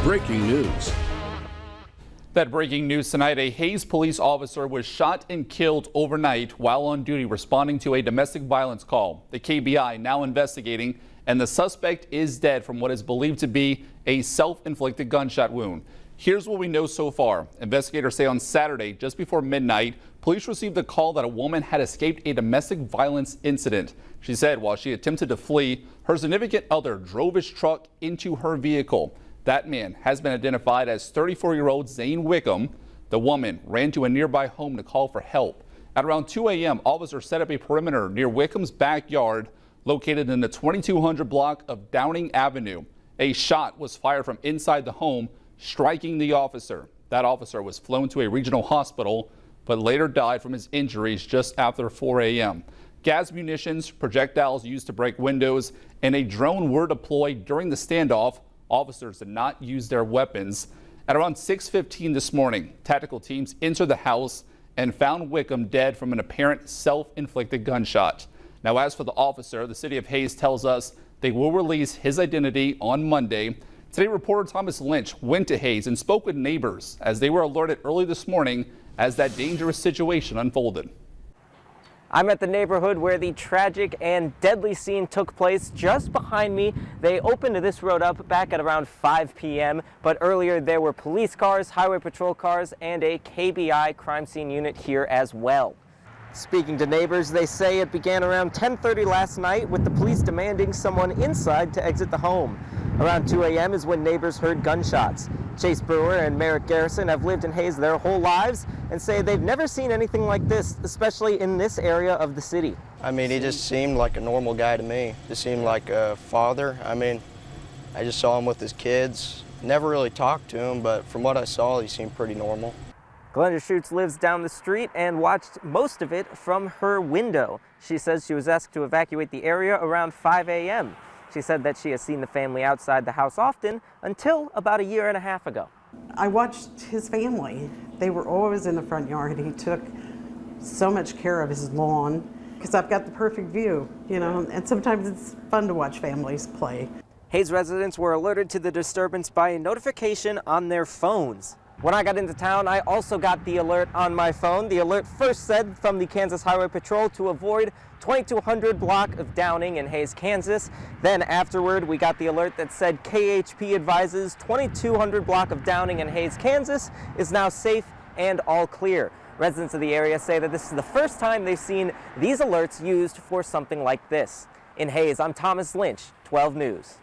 breaking news. That breaking news tonight, a Hays police officer was shot and killed overnight while on duty responding to a domestic violence call. The KBI now investigating, and the suspect is dead from what is believed to be a self-inflicted gunshot wound. Here's what we know so far. Investigators say on Saturday, just before midnight, police received a call that a woman had escaped a domestic violence incident. She said while she attempted to flee, her significant other drove his truck into her vehicle. That man has been identified as 34-year-old Zane Wickham. The woman ran to a nearby home to call for help. At around 2 a.m., officers set up a perimeter near Wickham's backyard, located in the 2200 block of Downing Avenue. A shot was fired from inside the home, striking the officer. That officer was flown to a regional hospital, but later died from his injuries just after 4 a.m. Gas munitions, projectiles used to break windows, and a drone were deployed during the standoff. Officers did not use their weapons. At around 6:15 this morning, tactical teams entered the house and found Wickham dead from an apparent self-inflicted gunshot. Now, as for the officer, the city of Hays tells us they will release his identity on Monday. Today, reporter Thomas Lynch went to Hays and spoke with neighbors as they were alerted early this morning as that dangerous situation unfolded. I'm at the neighborhood where the tragic and deadly scene took place. Just behind me, they opened this road up back at around 5 p.m., but earlier there were police cars, highway patrol cars, and a KBI crime scene unit here as well. Speaking to neighbors, they say it began around 10:30 last night with the police demanding someone inside to exit the home. Around 2 a.m. is when neighbors heard gunshots. Chase Brewer and Merrick Garrison have lived in Hays their whole lives and say they've never seen anything like this, especially in this area of the city. I mean, he just seemed like a normal guy to me. Just seemed like a father. I mean, I just saw him with his kids. Never really talked to him, but from what I saw, he seemed pretty normal. Glenda Schutz lives down the street and watched most of it from her window. She says she was asked to evacuate the area around 5 a.m. She said that she has seen the family outside the house often until about a year and a half ago. I watched his family. They were always in the front yard. He took so much care of his lawn because I've got the perfect view, you know, and sometimes it's fun to watch families play. Hays residents were alerted to the disturbance by a notification on their phones. When I got into town, I also got the alert on my phone. The alert first said from the Kansas Highway Patrol to avoid 2200 block of Downing in Hays, Kansas. Then afterward, we got the alert that said KHP advises 2200 block of Downing in Hays, Kansas is now safe and all clear. Residents of the area say that this is the first time they've seen these alerts used for something like this. In Hays, I'm Thomas Lynch, 12 News.